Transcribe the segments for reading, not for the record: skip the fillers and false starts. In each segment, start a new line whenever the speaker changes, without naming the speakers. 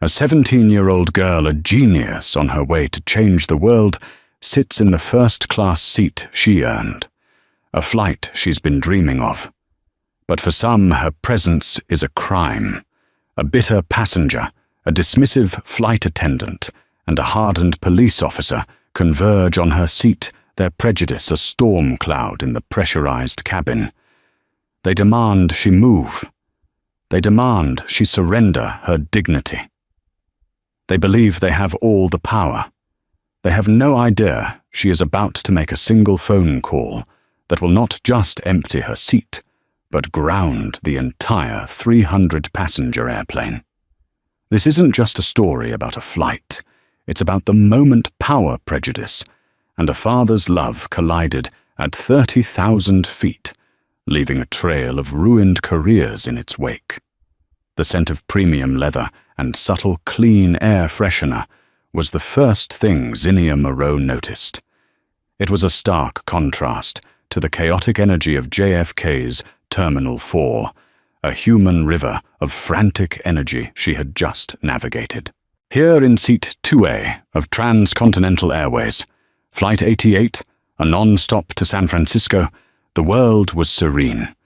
A 17-year-old girl, a genius on her way to change the world, sits in the first-class seat she earned. A flight she's been dreaming of. But for some, her presence is a crime. A bitter passenger, a dismissive flight attendant, and a hardened police officer converge on her seat, their prejudice a storm cloud in the pressurized cabin. They demand she move. They demand she surrender her dignity. They believe they have all the power. They have no idea she is about to make a single phone call that will not just empty her seat, but ground the entire 300-passenger airplane. This isn't just a story about a flight. It's about the moment power prejudice and a father's love collided at 30,000 feet, leaving a trail of ruined careers in its wake. The scent of premium leather and subtle clean air freshener was the first thing Zinnia Moreau noticed. It was a stark contrast to the chaotic energy of JFK's Terminal 4, a human river of frantic energy she had just navigated. Here in Seat 2A of Transcontinental Airways, Flight 88, a non-stop to San Francisco, the world was serene.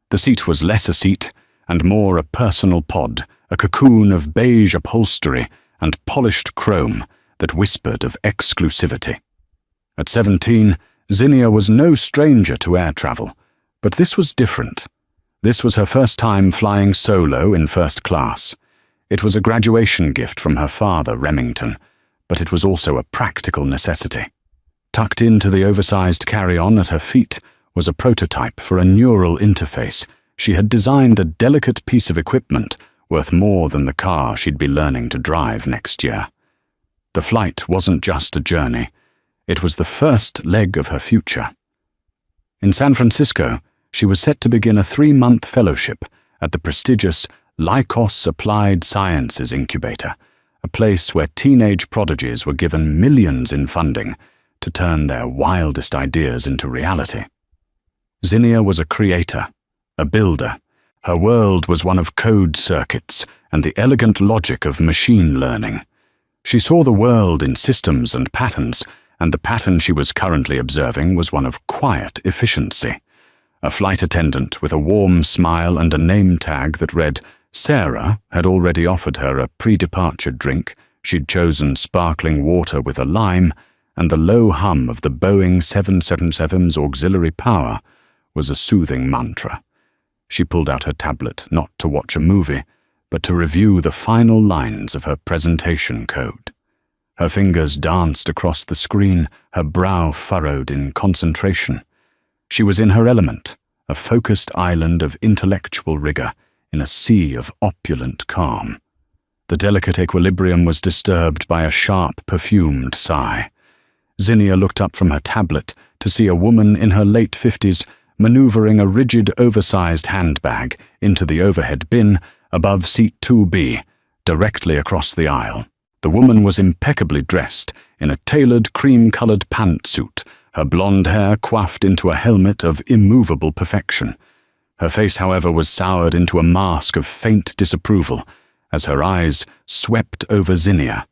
The seat was less a seat and more a personal pod, a cocoon of beige upholstery and polished chrome that whispered of exclusivity. At 17, Zinnia was no stranger to air travel, but this was different. This was her first time flying solo in first class. It was a graduation gift from her father, Remington, but it was also a practical necessity. Tucked into the oversized carry-on at her feet was a prototype for a neural interface. She had designed a delicate piece of equipment worth more than the car she'd be learning to drive next year. The flight wasn't just a journey. It was the first leg of her future. In San Francisco, she was set to begin a 3-month fellowship at the prestigious Lycos Applied Sciences Incubator, a place where teenage prodigies were given millions in funding to turn their wildest ideas into reality. Zinnia was a creator, a builder. Her world was one of code circuits and the elegant logic of machine learning. She saw the world in systems and patterns, and the pattern she was currently observing was one of quiet efficiency. A flight attendant with a warm smile and a name tag that read Sarah had already offered her a pre-departure drink. She'd chosen sparkling water with a lime, and the low hum of the Boeing 777's auxiliary power was a soothing mantra. She pulled out her tablet not to watch a movie, but to review the final lines of her presentation code. Her fingers danced across the screen, her brow furrowed in concentration. She was in her element, a focused island of intellectual rigor in a sea of opulent calm. The delicate equilibrium was disturbed by a sharp, perfumed sigh. Zinnia looked up from her tablet to see a woman in her late 50s maneuvering a rigid, oversized handbag into the overhead bin above Seat 2B, directly across the aisle. The woman was impeccably dressed in a tailored cream-colored pantsuit, her blonde hair coiffed into a helmet of immovable perfection. Her face, however, was soured into a mask of faint disapproval as her eyes swept over Zinnia.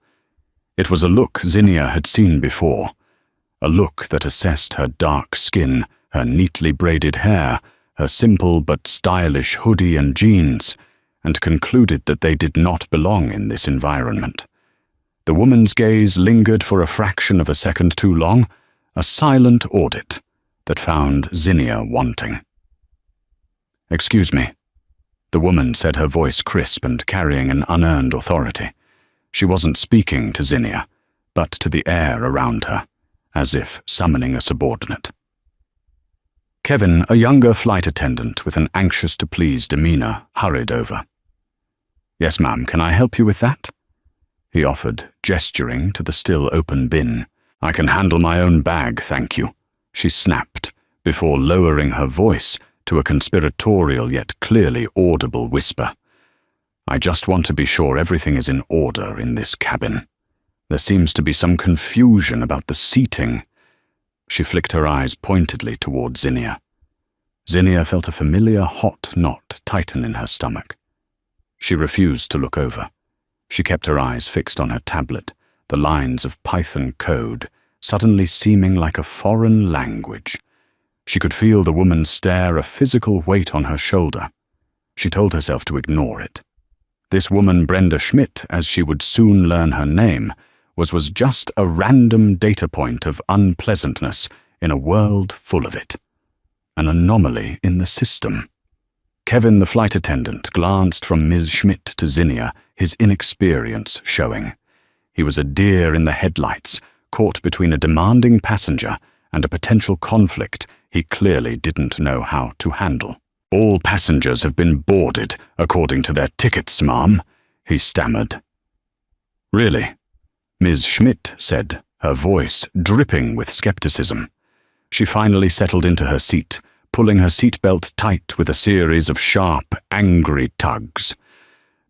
It was a look Zinnia had seen before, a look that assessed her dark skin, her neatly braided hair, her simple but stylish hoodie and jeans, and concluded that they did not belong in this environment. The woman's gaze lingered for a fraction of a second too long, a silent audit that found Zinnia wanting. "Excuse me," the woman said, her voice crisp and carrying an unearned authority. She wasn't speaking to Zinnia, but to the air around her, as if summoning a subordinate. Kevin, a younger flight attendant with an anxious-to-please demeanor, hurried over. "Yes, ma'am, can I help you with that?" he offered, gesturing to the still open bin. "I can handle my own bag, thank you," she snapped, before lowering her voice to a conspiratorial yet clearly audible whisper. "I just want to be sure everything is in order in this cabin. There seems to be some confusion about the seating." She flicked her eyes pointedly toward Zinnia. Zinnia felt a familiar hot knot tighten in her stomach. She refused to look over. She kept her eyes fixed on her tablet, the lines of Python code suddenly seeming like a foreign language. She could feel the woman stare a physical weight on her shoulder. She told herself to ignore it. This woman, Brenda Schmidt, as she would soon learn her name, was just a random data point of unpleasantness in a world full of it. An anomaly in the system. Kevin, the flight attendant, glanced from Ms. Schmidt to Zinnia, his inexperience showing. He was a deer in the headlights, caught between a demanding passenger and a potential conflict he clearly didn't know how to handle. "All passengers have been boarded, according to their tickets, ma'am," he stammered. "Really?" Ms. Schmidt said, her voice dripping with skepticism. She finally settled into her seat, pulling her seatbelt tight with a series of sharp, angry tugs.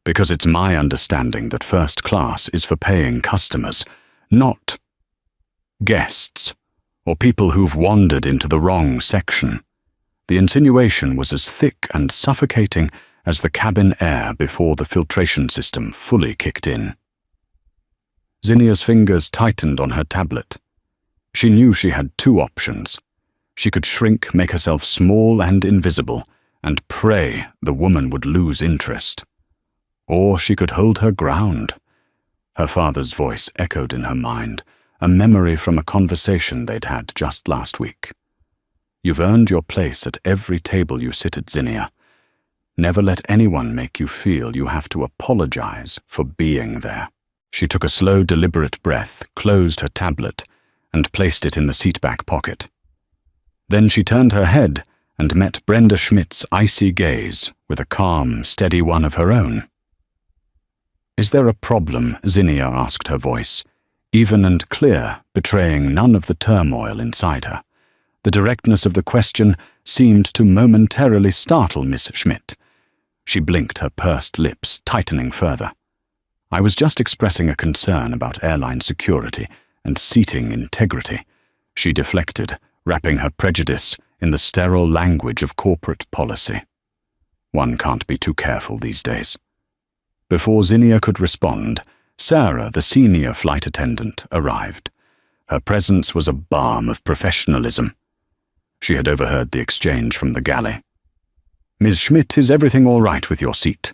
"Because it's my understanding that first class is for paying customers, not guests, or people who've wandered into the wrong section." The insinuation was as thick and suffocating as the cabin air before the filtration system fully kicked in. Zinnia's fingers tightened on her tablet. She knew she had two options. She could shrink, make herself small and invisible, and pray the woman would lose interest. Or she could hold her ground. Her father's voice echoed in her mind, a memory from a conversation they'd had just last week. "You've earned your place at every table you sit at, Zinnia. Never let anyone make you feel you have to apologize for being there." She took a slow, deliberate breath, closed her tablet, and placed it in the seatback pocket. Then she turned her head and met Brenda Schmidt's icy gaze with a calm, steady one of her own. "Is there a problem?" Zinnia asked, her voice, even and clear, betraying none of the turmoil inside her. The directness of the question seemed to momentarily startle Miss Schmidt. She blinked, her pursed lips tightening further. "I was just expressing a concern about airline security and seating integrity," she deflected, wrapping her prejudice in the sterile language of corporate policy. One can't be too careful these days. Before Zinnia could respond, Sarah, the senior flight attendant, arrived. Her presence was a balm of professionalism. She had overheard the exchange from the galley. "Ms. Schmidt, is everything all right with your seat?"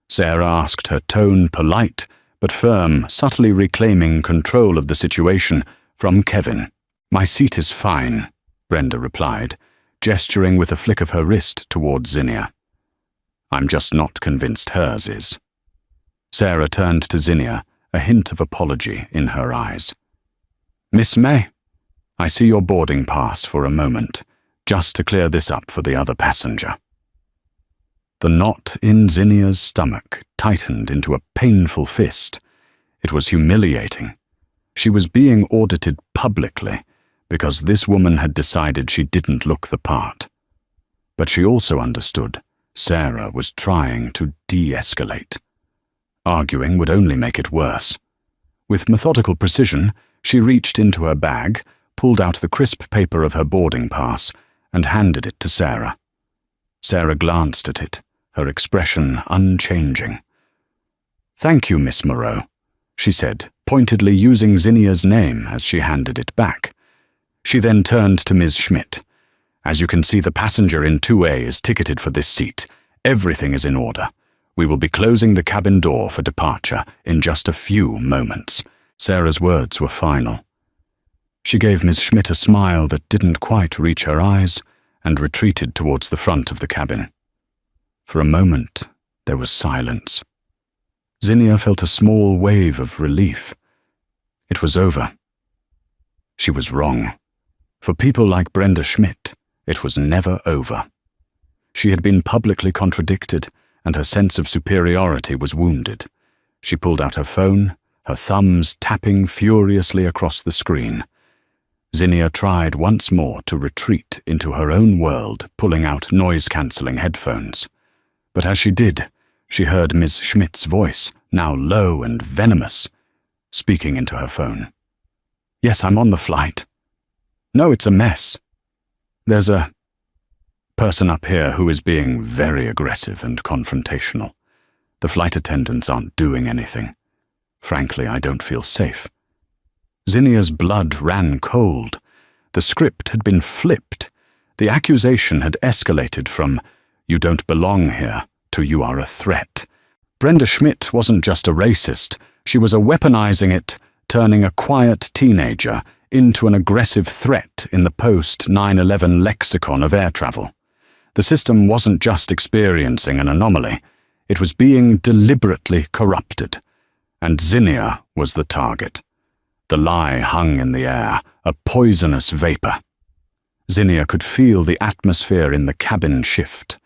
Sarah asked, her tone polite but firm, subtly reclaiming control of the situation from Kevin. "My seat is fine," Brenda replied, gesturing with a flick of her wrist towards Zinnia. "I'm just not convinced hers is." Sarah turned to Zinnia, a hint of apology in her eyes. "Miss May, I see your boarding pass for a moment, just to clear this up for the other passenger." The knot in Zinnia's stomach tightened into a painful fist. It was humiliating. She was being audited publicly because this woman had decided she didn't look the part. But she also understood Sarah was trying to de-escalate. Arguing would only make it worse. With methodical precision, she reached into her bag, pulled out the crisp paper of her boarding pass, and handed it to Sarah. Sarah glanced at it, her expression unchanging. "Thank you, Miss Moreau," she said, pointedly using Zinnia's name as she handed it back. She then turned to Ms. Schmidt. "As you can see, the passenger in 2A is ticketed for this seat. Everything is in order. We will be closing the cabin door for departure in just a few moments." Sarah's words were final. She gave Ms. Schmidt a smile that didn't quite reach her eyes and retreated towards the front of the cabin. For a moment, there was silence. Zinnia felt a small wave of relief. It was over. She was wrong. For people like Brenda Schmidt, it was never over. She had been publicly contradicted, and her sense of superiority was wounded. She pulled out her phone, her thumbs tapping furiously across the screen. Zinnia tried once more to retreat into her own world, pulling out noise-cancelling headphones. But as she did, she heard Ms. Schmidt's voice, now low and venomous, speaking into her phone. "Yes, I'm on the flight. No, it's a mess. There's a person up here who is being very aggressive and confrontational. The flight attendants aren't doing anything. Frankly, I don't feel safe." Zinnia's blood ran cold. The script had been flipped. The accusation had escalated from, "You don't belong here," to "You are a threat." Brenda Schmidt wasn't just a racist. She was weaponizing it, turning a quiet teenager into an aggressive threat in the post-9/11 lexicon of air travel. The system wasn't just experiencing an anomaly. It was being deliberately corrupted. And Zinnia was the target. The lie hung in the air, a poisonous vapor. Zinnia could feel the atmosphere in the cabin shift.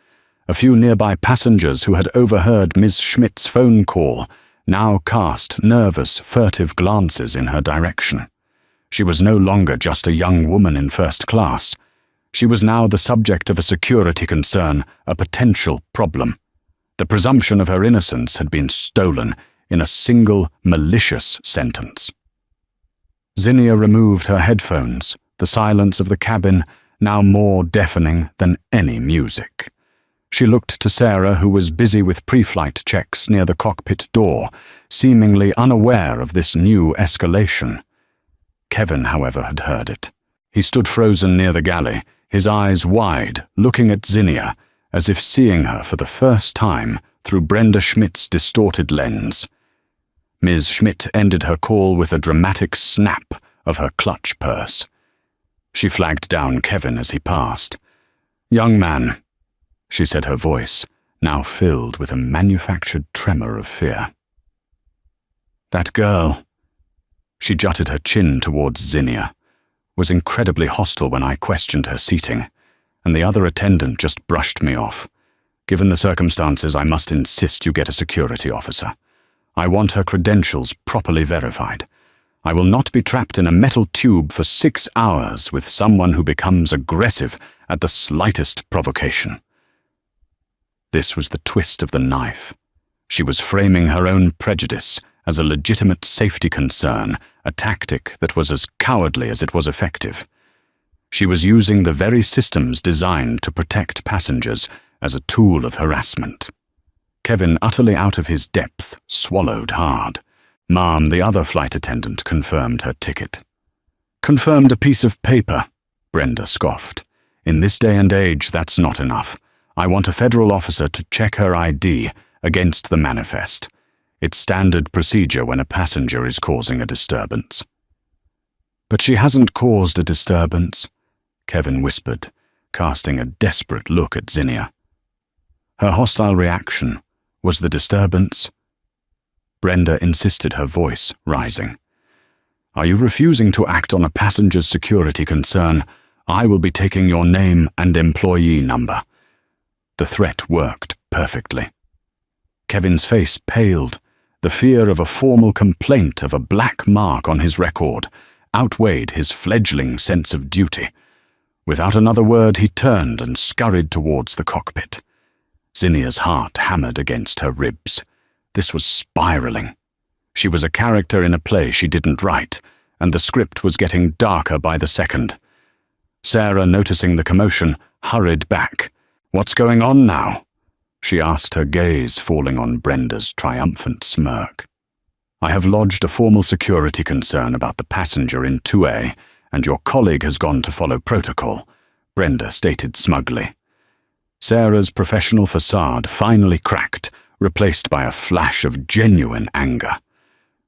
A few nearby passengers who had overheard Ms. Schmidt's phone call now cast nervous, furtive glances in her direction. She was no longer just a young woman in first class. She was now the subject of a security concern, a potential problem. The presumption of her innocence had been stolen in a single malicious sentence. Zinnia removed her headphones, the silence of the cabin now more deafening than any music. She looked to Sarah, who was busy with pre-flight checks near the cockpit door, seemingly unaware of this new escalation. Kevin, however, had heard it. He stood frozen near the galley, his eyes wide, looking at Zinnia, as if seeing her for the first time through Brenda Schmidt's distorted lens. Ms. Schmidt ended her call with a dramatic snap of her clutch purse. She flagged down Kevin as he passed. "Young man," she said, her voice now filled with a manufactured tremor of fear. "That girl," she jutted her chin towards Zinnia, "was incredibly hostile when I questioned her seating, and the other attendant just brushed me off. Given the circumstances, I must insist you get a security officer. I want her credentials properly verified. I will not be trapped in a metal tube for 6 hours with someone who becomes aggressive at the slightest provocation." This was the twist of the knife. She was framing her own prejudice as a legitimate safety concern, a tactic that was as cowardly as it was effective. She was using the very systems designed to protect passengers as a tool of harassment. Kevin, utterly out of his depth, swallowed hard. Ma'am, the other flight attendant, confirmed her ticket. "Confirmed a piece of paper," Brenda scoffed. "In this day and age, that's not enough. I want a federal officer to check her ID against the manifest. It's standard procedure when a passenger is causing a disturbance." "But she hasn't caused a disturbance," Kevin whispered, casting a desperate look at Zinnia. Her hostile reaction was the disturbance. Brenda insisted, her voice rising. "Are you refusing to act on a passenger's security concern? I will be taking your name and employee number." The threat worked perfectly. Kevin's face paled. The fear of a formal complaint, of a black mark on his record, outweighed his fledgling sense of duty. Without another word, he turned and scurried towards the cockpit. Zinnia's heart hammered against her ribs. This was spiraling. She was a character in a play she didn't write, and the script was getting darker by the second. Sarah, noticing the commotion, hurried back. "What's going on now?" she asked, her gaze falling on Brenda's triumphant smirk. "I have lodged a formal security concern about the passenger in 2A, and your colleague has gone to follow protocol," Brenda stated smugly. Sarah's professional facade finally cracked, replaced by a flash of genuine anger.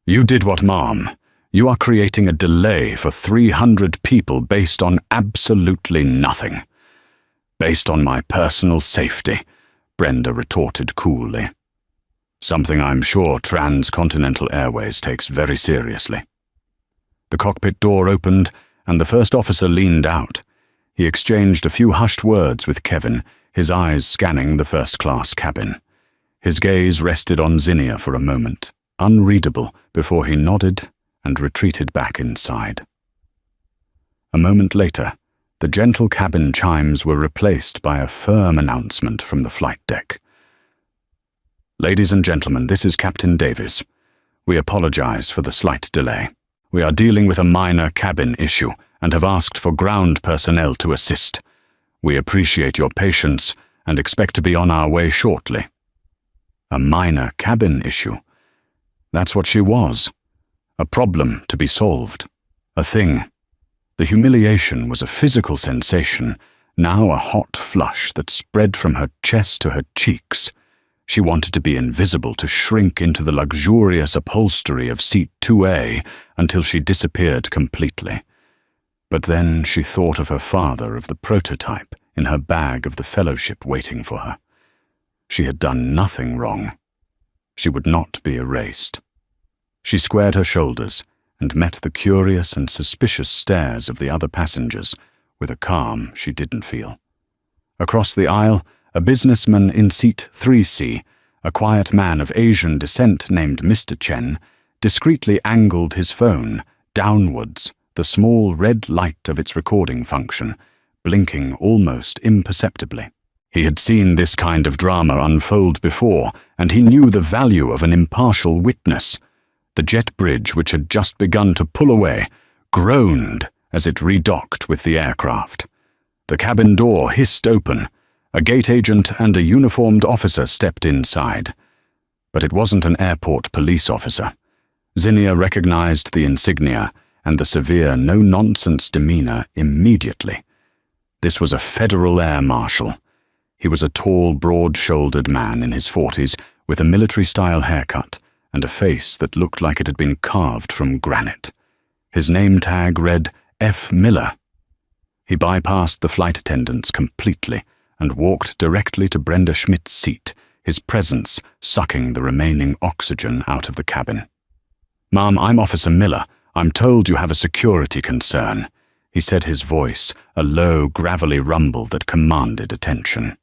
"You did what, Mom? You are creating a delay for 300 people based on absolutely nothing." "Based on my personal safety," Brenda retorted coolly. "Something I'm sure Transcontinental Airways takes very seriously." The cockpit door opened, and the first officer leaned out. He exchanged a few hushed words with Kevin, his eyes scanning the first-class cabin. His gaze rested on Zinnia for a moment, unreadable, before he nodded and retreated back inside. A moment later, the gentle cabin chimes were replaced by a firm announcement from the flight deck. "Ladies and gentlemen, this is Captain Davies. We apologize for the slight delay. We are dealing with a minor cabin issue and have asked for ground personnel to assist. We appreciate your patience and expect to be on our way shortly." a minor cabin issue. That's what she was. A problem to be solved. A thing. The humiliation was a physical sensation, now a hot flush that spread from her chest to her cheeks. She wanted to be invisible, to shrink into the luxurious upholstery of seat 2A until she disappeared completely. But then she thought of her father, of the prototype in her bag of the fellowship waiting for her. She had done nothing wrong. She would not be erased. She squared her shoulders and met the curious and suspicious stares of the other passengers with a calm she didn't feel. Across the aisle, a businessman in seat 3C, a quiet man of Asian descent named Mr. Chen, discreetly angled his phone downwards, the small red light of its recording function, blinking almost imperceptibly. He had seen this kind of drama unfold before, and he knew the value of an impartial witness. The jet bridge, which had just begun to pull away, groaned as it redocked with the aircraft. The cabin door hissed open. A gate agent and a uniformed officer stepped inside. But it wasn't an airport police officer. Zinnia recognized the insignia and the severe, no-nonsense demeanor immediately. This was a federal air marshal. He was a tall, broad-shouldered man in his 40s with a military-style haircut and a face that looked like it had been carved from granite. His name tag read F. Miller. He bypassed the flight attendants completely and walked directly to Brenda Schmidt's seat, his presence sucking the remaining oxygen out of the cabin. "Ma'am, I'm Officer Miller. I'm told you have a security concern," he said, his voice a low, gravelly rumble that commanded attention.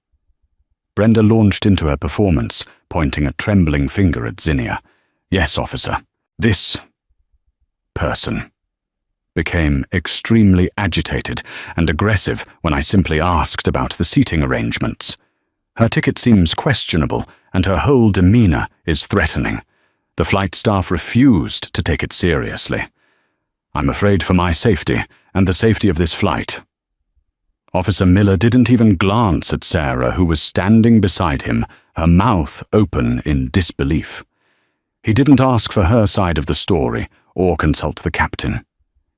Brenda launched into her performance, pointing a trembling finger at Zinnia. "Yes, officer. This person became extremely agitated and aggressive when I simply asked about the seating arrangements. Her ticket seems questionable, and her whole demeanor is threatening. The flight staff refused to take it seriously. I'm afraid for my safety and the safety of this flight." Officer Miller didn't even glance at Sarah, who was standing beside him, her mouth open in disbelief. He didn't ask for her side of the story or consult the captain.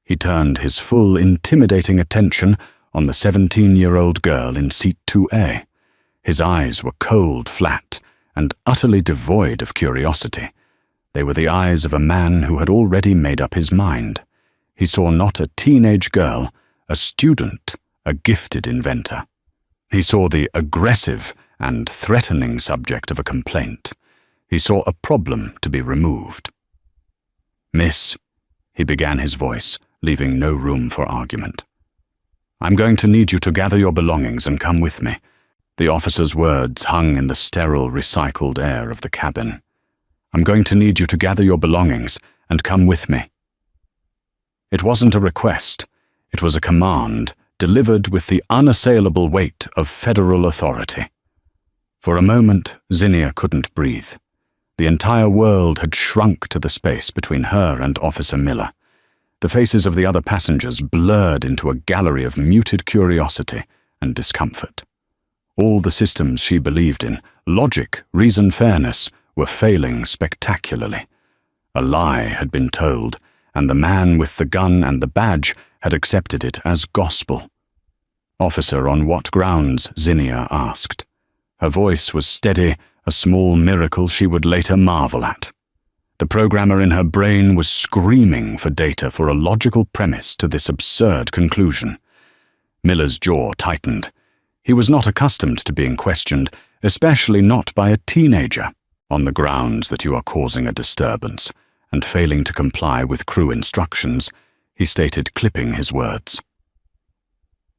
He turned his full, intimidating attention on the 17-year-old girl in seat 2A. His eyes were cold, flat, and utterly devoid of curiosity. They were the eyes of a man who had already made up his mind. He saw not a teenage girl, a student, a gifted inventor. He saw the aggressive and threatening subject of a complaint. He saw a problem to be removed. "Miss," he began his voice, leaving no room for argument. "I'm going to need you to gather your belongings and come with me." The officer's words hung in the sterile, recycled air of the cabin. "I'm going to need you to gather your belongings and come with me." It wasn't a request. It was a command, delivered with the unassailable weight of federal authority. For a moment, Zinnia couldn't breathe. The entire world had shrunk to the space between her and Officer Miller. The faces of the other passengers blurred into a gallery of muted curiosity and discomfort. All the systems she believed in, logic, reason, fairness, were failing spectacularly. A lie had been told, and the man with the gun and the badge had accepted it as gospel. "Officer, on what grounds?" Zinnia asked. Her voice was steady, a small miracle she would later marvel at. The programmer in her brain was screaming for data for a logical premise to this absurd conclusion. Miller's jaw tightened. He was not accustomed to being questioned, especially not by a teenager, on the grounds that you are causing a disturbance, and failing to comply with crew instructions, he stated, clipping his words.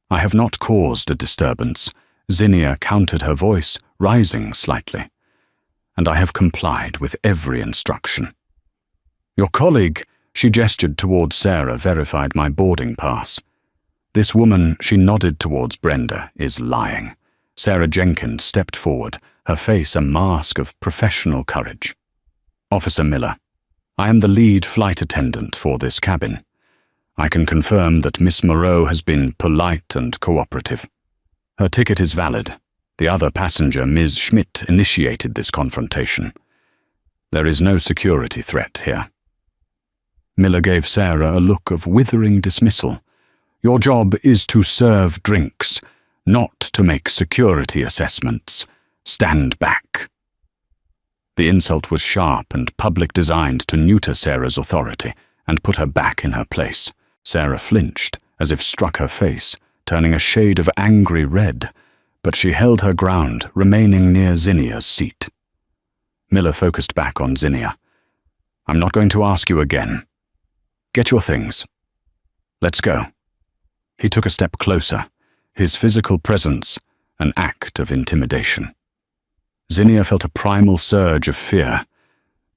"I have not caused a disturbance," Zinnia countered, her voice rising slightly. "And I have complied with every instruction. Your colleague," she gestured towards Sarah, "verified my boarding pass. This woman," she nodded towards Brenda, "is lying." Sarah Jenkins stepped forward, her face a mask of professional courage. "Officer Miller, I am the lead flight attendant for this cabin. I can confirm that Miss Moreau has been polite and cooperative. Her ticket is valid. The other passenger, Ms. Schmidt, initiated this confrontation. There is no security threat here. Miller gave Sarah a look of withering dismissal. Your job is to serve drinks, not to make security assessments. Stand back. The insult was sharp and public, designed to neuter Sarah's authority and put her back in her place. Sarah flinched, as if struck her face, turning a shade of angry red, but she held her ground, remaining near Zinnia's seat. Miller focused back on Zinnia. I'm not going to ask you again. Get your things. Let's go. He took a step closer, his physical presence an act of intimidation. Zinnia felt a primal surge of fear,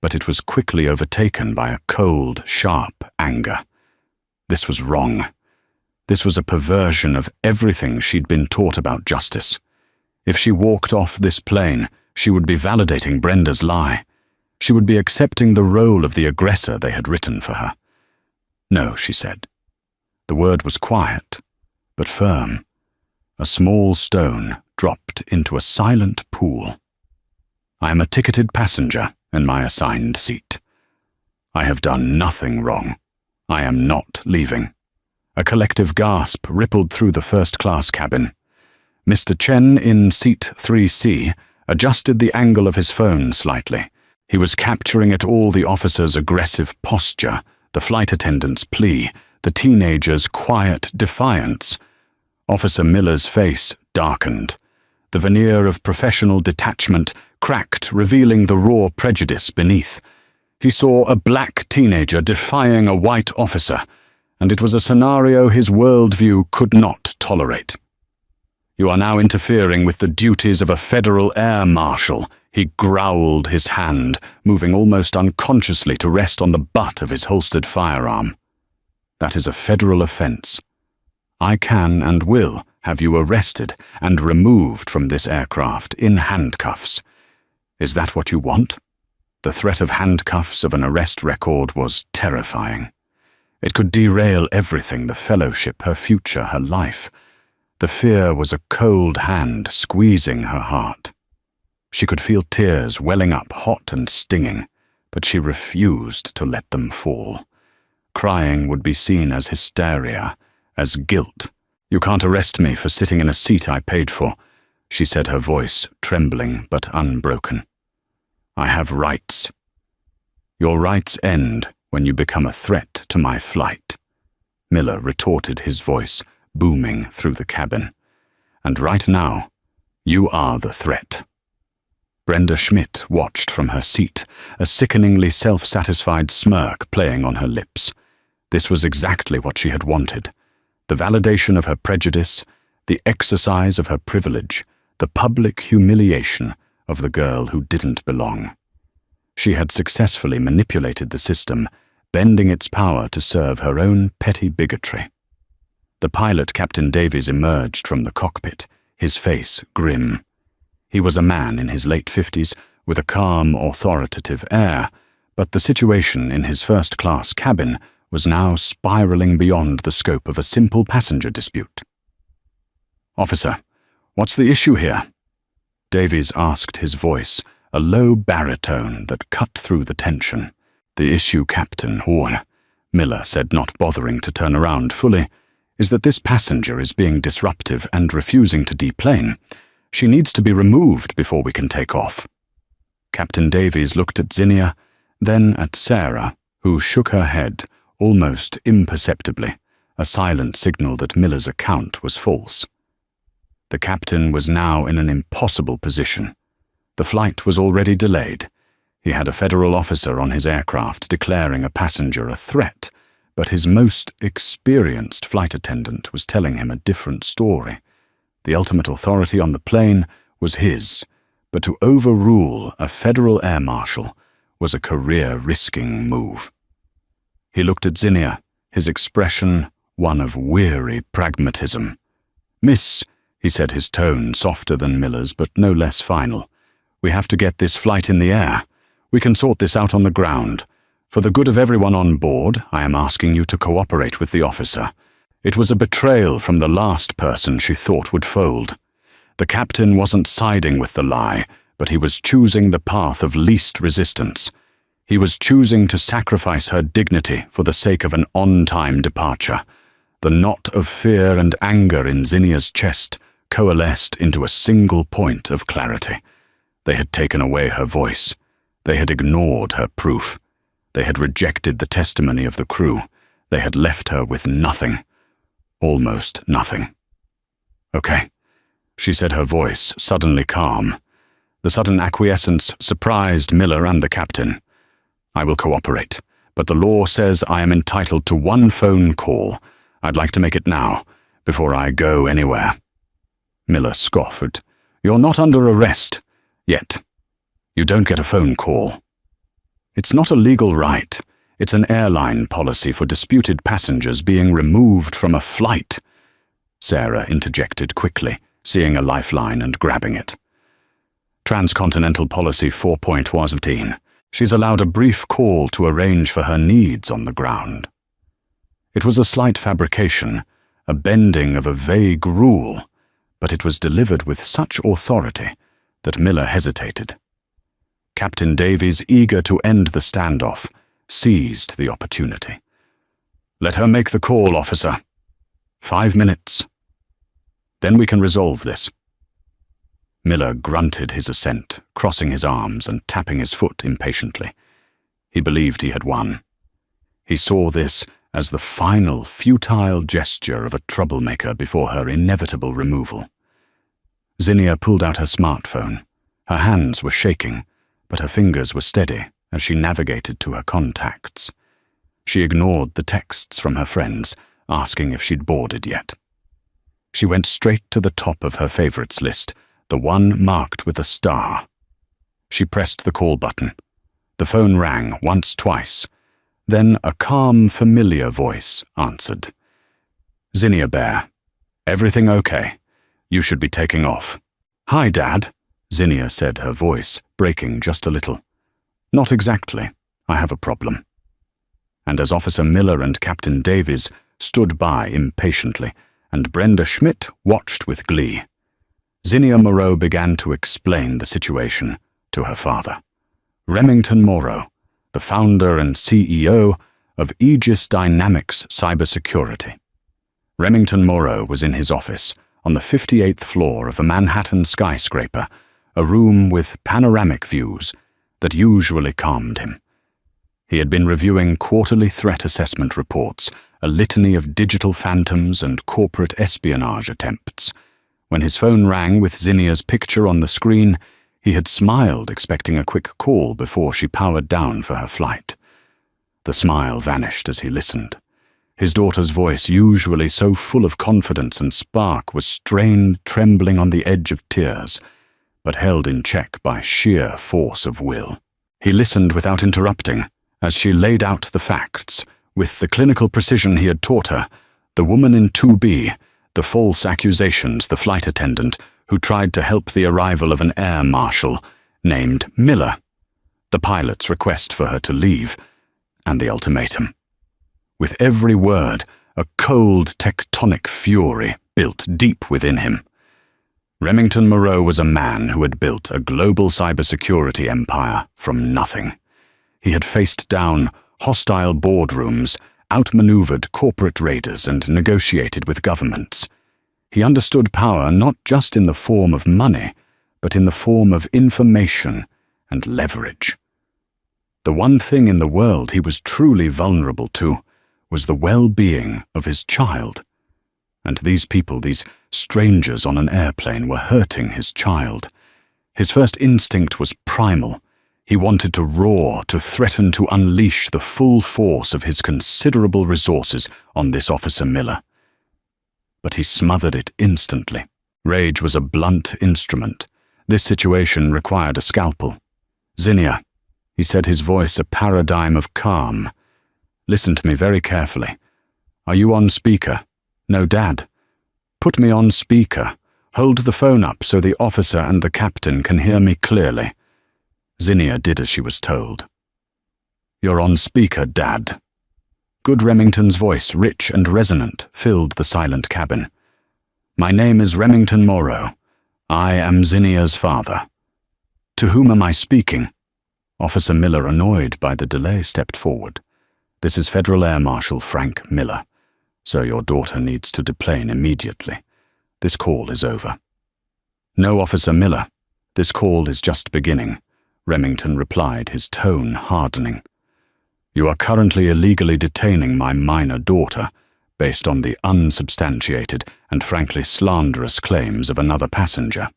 but it was quickly overtaken by a cold, sharp anger. This was wrong. This was a perversion of everything she'd been taught about justice. If she walked off this plane, she would be validating Brenda's lie. She would be accepting the role of the aggressor they had written for her. No, she said. The word was quiet, but firm. A small stone dropped into a silent pool. I am a ticketed passenger in my assigned seat. I have done nothing wrong. I am not leaving. A collective gasp rippled through the first-class cabin. Mr. Chen, in seat 3C, adjusted the angle of his phone slightly. He was capturing it all: the officer's aggressive posture, the flight attendant's plea, the teenager's quiet defiance. Officer Miller's face darkened. The veneer of professional detachment cracked, revealing the raw prejudice beneath. He saw a black teenager defying a white officer, and it was a scenario his worldview could not tolerate. You are now interfering with the duties of a federal air marshal, he growled, his hand moving almost unconsciously to rest on the butt of his holstered firearm. That is a federal offense. I can and will have you arrested and removed from this aircraft in handcuffs. Is that what you want? The threat of handcuffs, of an arrest record, was terrifying. It could derail everything: the fellowship, her future, her life. The fear was a cold hand squeezing her heart. She could feel tears welling up, hot and stinging, but she refused to let them fall. Crying would be seen as hysteria, as guilt. You can't arrest me for sitting in a seat I paid for, she said, her voice trembling but unbroken. I have rights. Your rights end when you become a threat to my flight, Miller retorted, his voice booming through the cabin. And right now, you are the threat. Brenda Schmidt watched from her seat, a sickeningly self-satisfied smirk playing on her lips. This was exactly what she had wanted. The validation of her prejudice, the exercise of her privilege, the public humiliation of the girl who didn't belong. She had successfully manipulated the system, bending its power to serve her own petty bigotry. The pilot, Captain Davies, emerged from the cockpit, his face grim. He was a man in his late 50s, with a calm, authoritative air, but the situation in his first-class cabin was now spiraling beyond the scope of a simple passenger dispute. Officer, what's the issue here? Davies asked, his voice a low baritone that cut through the tension. The issue, Captain Horn, Miller said, not bothering to turn around fully, is that this passenger is being disruptive and refusing to deplane. She needs to be removed before we can take off. Captain Davies looked at Zinnia, then at Sarah, who shook her head, almost imperceptibly, a silent signal that Miller's account was false. The captain was now in an impossible position. The flight was already delayed. He had a federal officer on his aircraft declaring a passenger a threat, but his most experienced flight attendant was telling him a different story. The ultimate authority on the plane was his, but to overrule a federal air marshal was a career-risking move. He looked at Zinnia, his expression one of weary pragmatism. "Miss," he said, his tone softer than Miller's but no less final, "we have to get this flight in the air. We can sort this out on the ground. For the good of everyone on board, I am asking you to cooperate with the officer. It was a betrayal from the last person she thought would fold. The captain wasn't siding with the lie, but he was choosing the path of least resistance. He was choosing to sacrifice her dignity for the sake of an on-time departure. The knot of fear and anger in Zinnia's chest coalesced into a single point of clarity. They had taken away her voice. They had ignored her proof. They had rejected the testimony of the crew. They had left her with nothing. Almost nothing. "Okay," she said, her voice suddenly calm. The sudden acquiescence surprised Miller and the captain. "I will cooperate, but the law says I am entitled to one phone call. I'd like to make it now, before I go anywhere." Miller scoffed. "You're not under arrest. Yet. You don't get a phone call." "It's not a legal right. It's an airline policy for disputed passengers being removed from a flight," Sarah interjected quickly, seeing a lifeline and grabbing it. "Transcontinental Policy 4.17. She's allowed a brief call to arrange for her needs on the ground." It was a slight fabrication, a bending of a vague rule, but it was delivered with such authority that Miller hesitated. Captain Davies, eager to end the standoff, seized the opportunity. "Let her make the call, officer. 5 minutes. Then we can resolve this." Miller grunted his assent, crossing his arms and tapping his foot impatiently. He believed he had won. He saw this as the final, futile gesture of a troublemaker before her inevitable removal. Zinnia pulled out her smartphone. Her hands were shaking, but her fingers were steady as she navigated to her contacts. She ignored the texts from her friends, asking if she'd boarded yet. She went straight to the top of her favorites list, the one marked with a star. She pressed the call button. The phone rang once, twice. Then a calm, familiar voice answered. "Zinnia Bear. Everything okay? You should be taking off." "Hi, Dad," Zinnia said, her voice breaking just a little. "Not exactly. I have a problem." And as Officer Miller and Captain Davies stood by impatiently, and Brenda Schmidt watched with glee, Zinnia Moreau began to explain the situation to her father. Remington Moreau, the founder and CEO of Aegis Dynamics Cybersecurity. Remington Moreau was in his office on the 58th floor of a Manhattan skyscraper, a room with panoramic views that usually calmed him. He had been reviewing quarterly threat assessment reports, a litany of digital phantoms and corporate espionage attempts. When his phone rang with Zinnia's picture on the screen, he had smiled, expecting a quick call before she powered down for her flight. The smile vanished as he listened. His daughter's voice, usually so full of confidence and spark, was strained, trembling on the edge of tears, but held in check by sheer force of will. He listened without interrupting, as she laid out the facts, with the clinical precision he had taught her. The woman in 2B, the false accusations, the flight attendant who tried to help the arrival of an air marshal named Miller, the pilot's request for her to leave, and the ultimatum. With every word, a cold tectonic fury built deep within him. Remington Moreau was a man who had built a global cybersecurity empire from nothing. He had faced down hostile boardrooms, outmaneuvered corporate raiders, and negotiated with governments. He understood power not just in the form of money, but in the form of information and leverage. The one thing in the world he was truly vulnerable to was the well-being of his child. And these people, these strangers on an airplane, were hurting his child. His first instinct was primal. He wanted to roar, to threaten to unleash the full force of his considerable resources on this Officer Miller. But he smothered it instantly. Rage was a blunt instrument. This situation required a scalpel. "Zinnia," he said, his voice a paradigm of calm. "Listen to me very carefully. Are you on speaker?" "No, Dad." "Put me on speaker. Hold the phone up so the officer and the captain can hear me clearly." Zinnia did as she was told. "You're on speaker, Dad." Good Remington's voice, rich and resonant, filled the silent cabin. "My name is Remington Moreau. I am Zinnia's father. To whom am I speaking? Officer Miller, annoyed by the delay, stepped forward. This is Federal Air Marshal Frank Miller. Sir, your daughter needs to deplane immediately. This call is over. No, Officer Miller. This call is just beginning, Remington replied, his tone hardening. You are currently illegally detaining my minor daughter, based on the unsubstantiated and frankly slanderous claims of another passenger.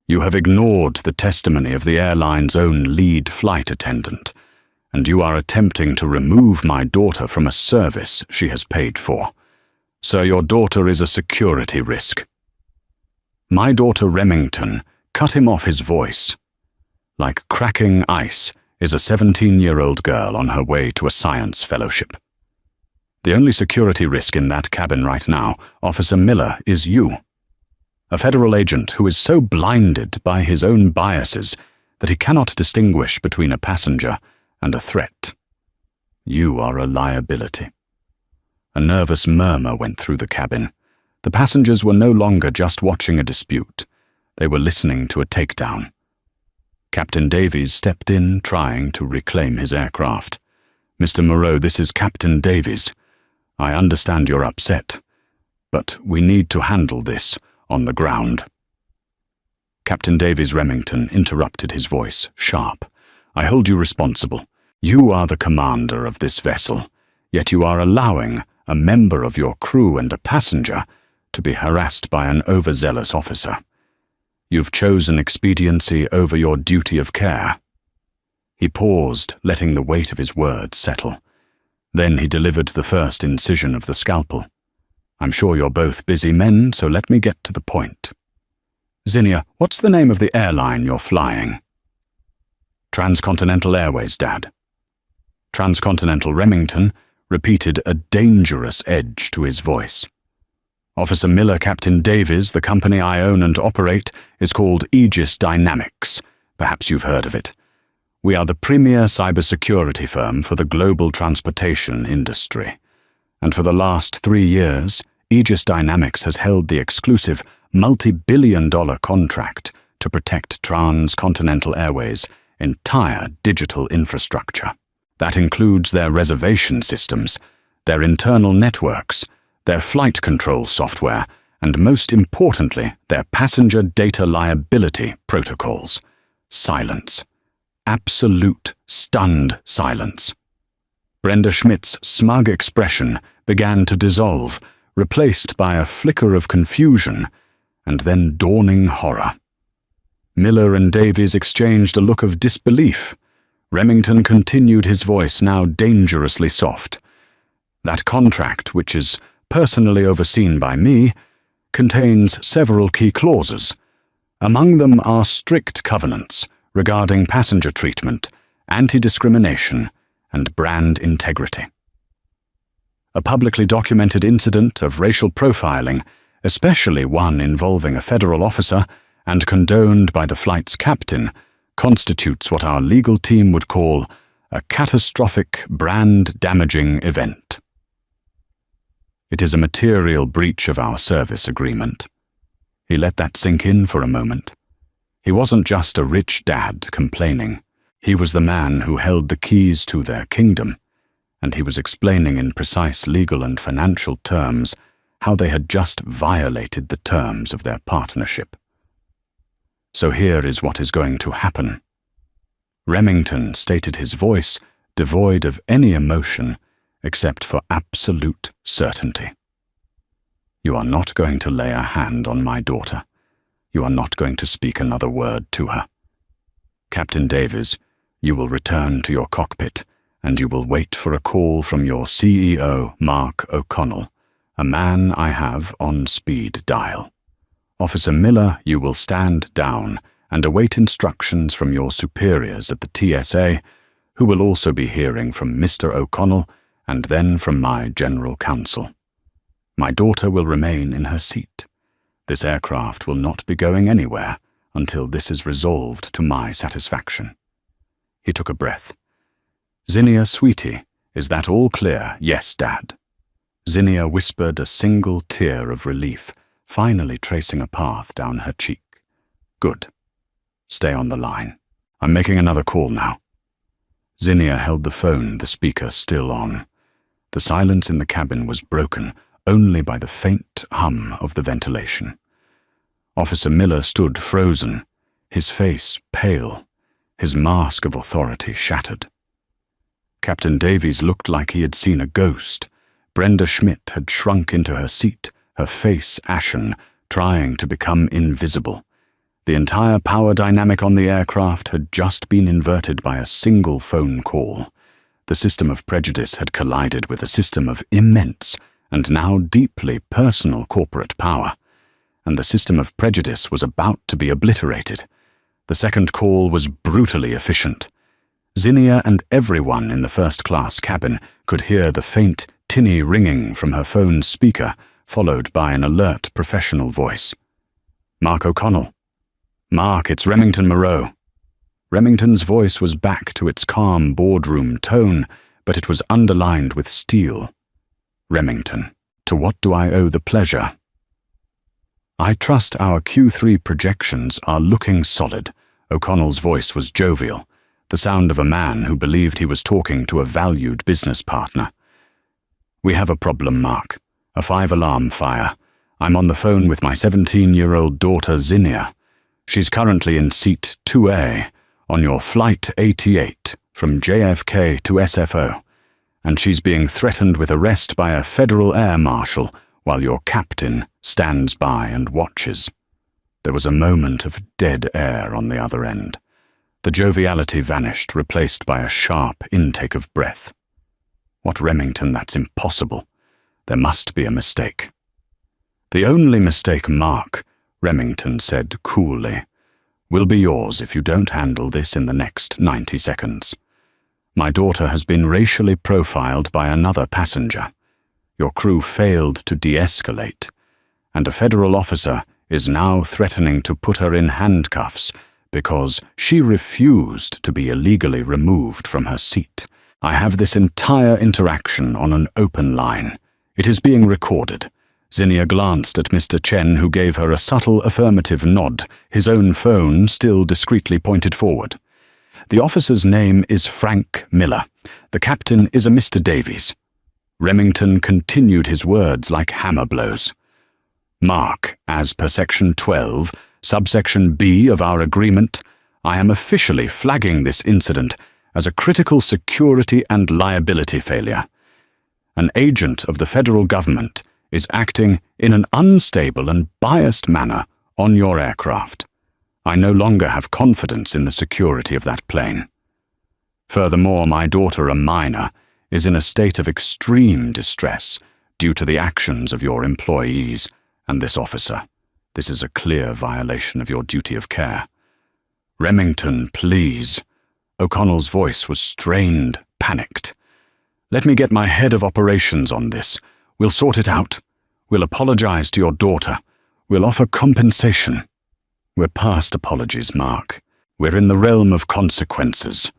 You have ignored the testimony of the airline's own lead flight attendant, and you are attempting to remove my daughter from a service she has paid for. Sir, your daughter is a security risk. My daughter Remington cut him off his voice. Like cracking ice is a 17-year-old girl on her way to a science fellowship. The only security risk in that cabin right now, Officer Miller, is you. A federal agent who is so blinded by his own biases that he cannot distinguish between a passenger and a threat. You are a liability. A nervous murmur went through the cabin. The passengers were no longer just watching a dispute. They were listening to a takedown. Captain Davies stepped in, trying to reclaim his aircraft. Mr. Moreau, this is Captain Davies. I understand you're upset, but we need to handle this on the ground. Captain Davies Remington interrupted, his voice sharp. I hold you responsible. You are the commander of this vessel, yet you are allowing a member of your crew and a passenger to be harassed by an overzealous officer. You've chosen expediency over your duty of care. He paused, letting the weight of his words settle. Then he delivered the first incision of the scalpel. I'm sure you're both busy men, so let me get to the point. Zinnia, what's the name of the airline you're flying? Transcontinental Airways, Dad. Transcontinental Remington repeated, a dangerous edge to his voice. Officer Miller, Captain Davies, the company I own and operate, is called Aegis Dynamics. Perhaps you've heard of it. We are the premier cybersecurity firm for the global transportation industry. And for the last 3 years, Aegis Dynamics has held the exclusive multi-billion-dollar contract to protect Transcontinental Airways' entire digital infrastructure. That includes their reservation systems, their internal networks, their flight control software, and most importantly, their passenger data liability protocols. Silence. Absolute, stunned silence. Brenda Schmidt's smug expression began to dissolve, replaced by a flicker of confusion and then dawning horror. Miller and Davies exchanged a look of disbelief. Remington continued, his voice now dangerously soft. That contract, which is personally overseen by me, contains several key clauses. Among them are strict covenants regarding passenger treatment, anti-discrimination, and brand integrity. A publicly documented incident of racial profiling, especially one involving a federal officer and condoned by the flight's captain, constitutes what our legal team would call a catastrophic brand-damaging event. It is a material breach of our service agreement. He let that sink in for a moment. He wasn't just a rich dad complaining. He was the man who held the keys to their kingdom, and he was explaining in precise legal and financial terms how they had just violated the terms of their partnership. So here is what is going to happen. Remington stated, his voice devoid of any emotion except for absolute certainty. You are not going to lay a hand on my daughter. You are not going to speak another word to her. Captain Davies, you will return to your cockpit, and you will wait for a call from your CEO, Mark O'Connell, a man I have on speed dial. Officer Miller, you will stand down and await instructions from your superiors at the TSA, who will also be hearing from Mr. O'Connell and then from my general counsel. My daughter will remain in her seat. This aircraft will not be going anywhere until this is resolved to my satisfaction. He took a breath. Zinnia, sweetie, is that all clear? Yes, Dad. Zinnia whispered, a single tear of relief finally tracing a path down her cheek. Good. Stay on the line. I'm making another call now." Zinnia held the phone, the speaker still on. The silence in the cabin was broken only by the faint hum of the ventilation. Officer Miller stood frozen, his face pale, his mask of authority shattered. Captain Davies looked like he had seen a ghost. Brenda Schmidt had shrunk into her seat, her face ashen, trying to become invisible. The entire power dynamic on the aircraft had just been inverted by a single phone call. The system of prejudice had collided with a system of immense and now deeply personal corporate power, and the system of prejudice was about to be obliterated. The second call was brutally efficient. Zinnia and everyone in the first-class cabin could hear the faint, tinny ringing from her phone's speaker, followed by an alert professional voice. "Mark O'Connell." "Mark, it's Remington Moreau." Remington's voice was back to its calm boardroom tone, but it was underlined with steel. "Remington, to what do I owe the pleasure?" "I trust our Q3 projections are looking solid." O'Connell's voice was jovial, the sound of a man who believed he was talking to a valued business partner. "We have a problem, Mark. A 5-alarm fire. I'm on the phone with my 17-year-old daughter Zinnia. She's currently in seat 2A on your Flight 88 from JFK to SFO, and she's being threatened with arrest by a federal air marshal while your captain stands by and watches." There was a moment of dead air on the other end. The joviality vanished, replaced by a sharp intake of breath. "What, Remington, that's impossible. There must be a mistake." "The only mistake, Mark," Remington said coolly, "will be yours if you don't handle this in the next 90 seconds. My daughter has been racially profiled by another passenger. Your crew failed to de-escalate, and a federal officer is now threatening to put her in handcuffs because she refused to be illegally removed from her seat. I have this entire interaction on an open line. It is being recorded." Zinnia glanced at Mr. Chen, who gave her a subtle affirmative nod, his own phone still discreetly pointed forward. "The officer's name is Frank Miller. The captain is a Mr. Davies." Remington continued his words like hammer blows. "Mark, as per Section 12, subsection B of our agreement, I am officially flagging this incident as a critical security and liability failure. An agent of the federal government is acting in an unstable and biased manner on your aircraft. I no longer have confidence in the security of that plane. Furthermore, my daughter, a minor, is in a state of extreme distress due to the actions of your employees and this officer. This is a clear violation of your duty of care. Remington, please." O'Connell's voice was strained, panicked. "Let me get my head of operations on this. We'll sort it out. We'll apologize to your daughter. We'll offer compensation." "We're past apologies, Mark. We're in the realm of consequences,"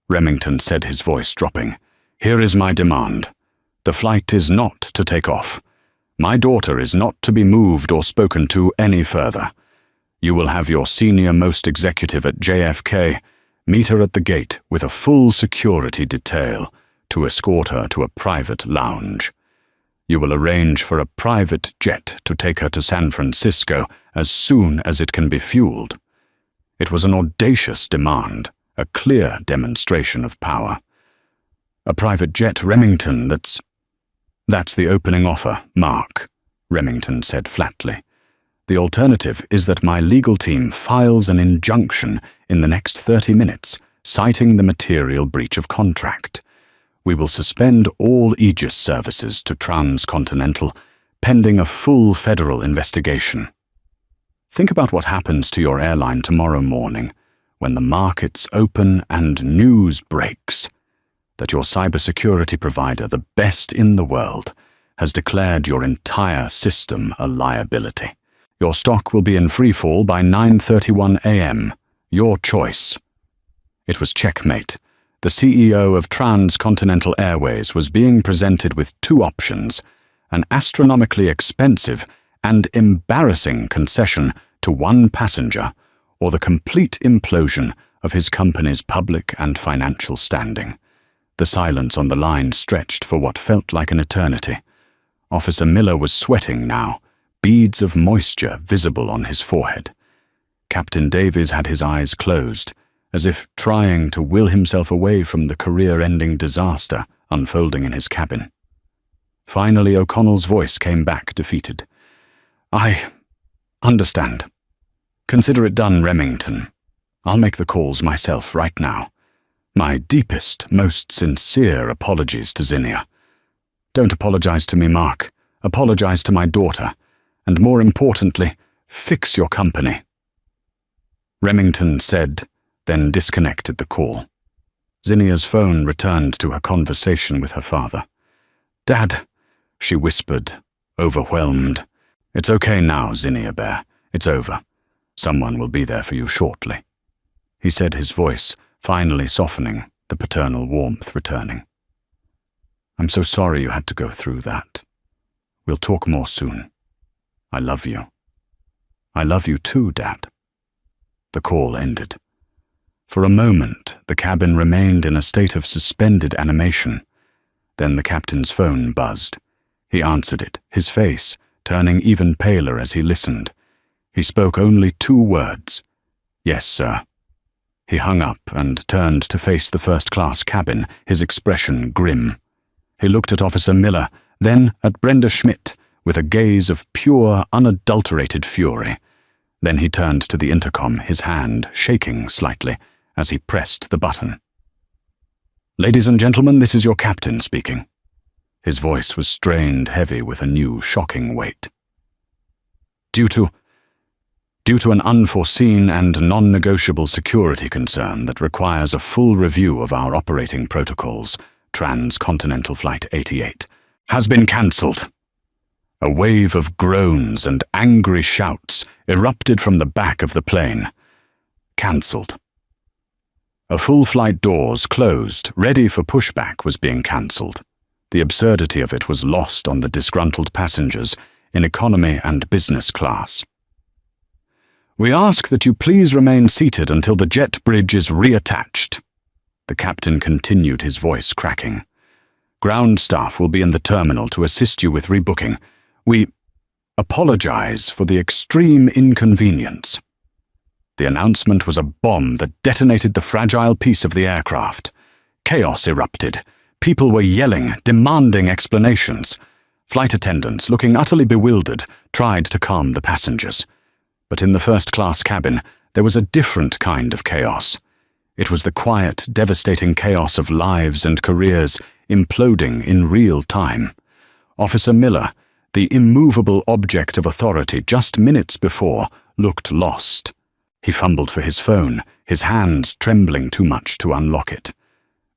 Remington said, his voice dropping. "Here is my demand. The flight is not to take off. My daughter is not to be moved or spoken to any further. You will have your senior-most executive at JFK meet her at the gate with a full security detail to escort her to a private lounge. You will arrange for a private jet to take her to San Francisco as soon as it can be fueled." It was an audacious demand, a clear demonstration of power. "A private jet, Remington, that's the opening offer, Mark," Remington said flatly. "The alternative is that my legal team files an injunction in the next 30 minutes, citing the material breach of contract. We will suspend all Aegis services to Transcontinental, pending a full federal investigation. Think about what happens to your airline tomorrow morning when the markets open and news breaks that your cybersecurity provider, the best in the world, has declared your entire system a liability. Your stock will be in freefall by 9:31 a.m. Your choice." It was checkmate. The CEO of Transcontinental Airways was being presented with two options: an astronomically expensive and embarrassing concession to one passenger, or the complete implosion of his company's public and financial standing. The silence on the line stretched for what felt like an eternity. Officer Miller was sweating now, beads of moisture visible on his forehead. Captain Davies had his eyes closed, as if trying to will himself away from the career-ending disaster unfolding in his cabin. Finally, O'Connell's voice came back defeated. "I understand. Consider it done, Remington. I'll make the calls myself right now. My deepest, most sincere apologies to Zinnia. Don't apologize to me, Mark. Apologize to my daughter. And more importantly, fix your company." Remington said, then disconnected the call. Zinnia's phone returned to her conversation with her father. "Dad," she whispered, overwhelmed. "It's okay now, Zinnia Bear. It's over. Someone will be there for you shortly," he said, his voice finally softening, the paternal warmth returning. "I'm so sorry you had to go through that. We'll talk more soon. I love you." "I love you too, Dad." The call ended. For a moment, the cabin remained in a state of suspended animation. Then the captain's phone buzzed. He answered it, his face turning even paler as he listened. He spoke only 2 words. "Yes, sir." He hung up and turned to face the first-class cabin, his expression grim. He looked at Officer Miller, then at Brenda Schmidt, with a gaze of pure, unadulterated fury. Then he turned to the intercom, his hand shaking slightly as he pressed the button. "Ladies and gentlemen, this is your captain speaking." His voice was strained heavy with a new, shocking weight. Due to an unforeseen and non-negotiable security concern that requires a full review of our operating protocols, Transcontinental Flight 88 has been cancelled." A wave of groans and angry shouts erupted from the back of the plane. Cancelled. A full flight doors closed, ready for pushback, was being cancelled. The absurdity of it was lost on the disgruntled passengers in economy and business class. "We ask that you please remain seated until the jet bridge is reattached." The captain continued, his voice cracking. "Ground staff will be in the terminal to assist you with rebooking. We apologize for the extreme inconvenience." The announcement was a bomb that detonated the fragile piece of the aircraft. Chaos erupted. People were yelling, demanding explanations. Flight attendants, looking utterly bewildered, tried to calm the passengers. But in the first-class cabin, there was a different kind of chaos. It was the quiet, devastating chaos of lives and careers imploding in real time. Officer Miller, the immovable object of authority just minutes before, looked lost. He fumbled for his phone, his hands trembling too much to unlock it.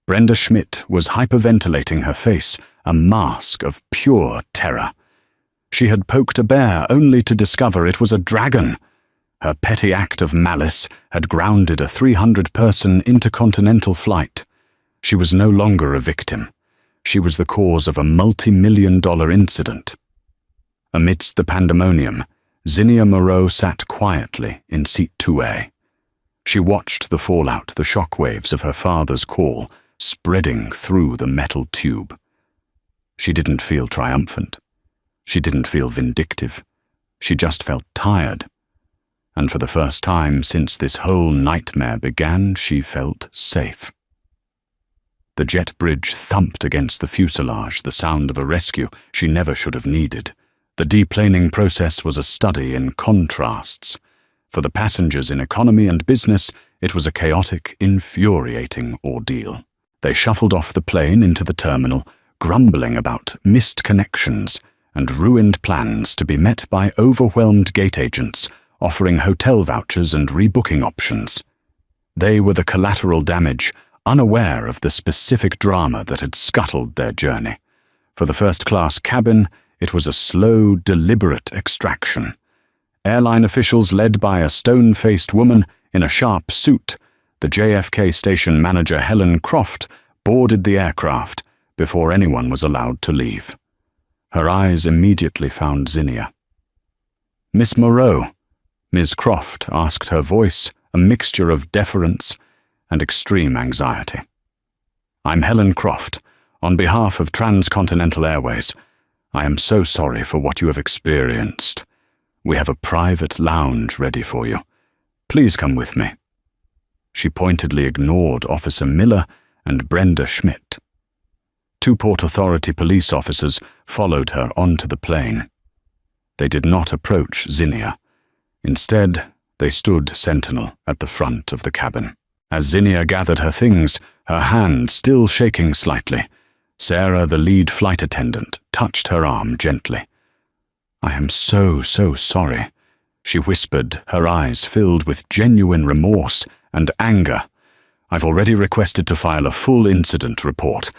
Brenda Schmidt was hyperventilating, her face a mask of pure terror. She had poked a bear only to discover it was a dragon. Her petty act of malice had grounded a 300-person intercontinental flight. She was no longer a victim. She was the cause of a multi-million-dollar incident. Amidst the pandemonium, Zinnia Moreau sat quietly in seat 2A. She watched the fallout, the shockwaves of her father's call spreading through the metal tube. She didn't feel triumphant. She didn't feel vindictive. She just felt tired. And for the first time since this whole nightmare began, she felt safe. The jet bridge thumped against the fuselage, the sound of a rescue she never should have needed. The deplaning process was a study in contrasts. For the passengers in economy and business, it was a chaotic, infuriating ordeal. They shuffled off the plane into the terminal, grumbling about missed connections and ruined plans, to be met by overwhelmed gate agents offering hotel vouchers and rebooking options. They were the collateral damage, unaware of the specific drama that had scuttled their journey. For the first-class cabin, it was a slow, deliberate extraction. Airline officials led by a stone-faced woman in a sharp suit, the JFK station manager Helen Croft, boarded the aircraft before anyone was allowed to leave. Her eyes immediately found Zinnia. "Miss Moreau, Ms. Croft asked, her voice a mixture of deference and extreme anxiety. "I'm Helen Croft, on behalf of Transcontinental Airways. I am so sorry for what you have experienced. We have a private lounge ready for you. Please come with me." She pointedly ignored Officer Miller and Brenda Schmidt. 2 Port Authority police officers followed her onto the plane. They did not approach Zinnia. Instead, they stood sentinel at the front of the cabin. As Zinnia gathered her things, her hand still shaking slightly, Sarah, the lead flight attendant, touched her arm gently. "I am so sorry," she whispered, her eyes filled with genuine remorse and anger. "I've already requested to file a full incident report.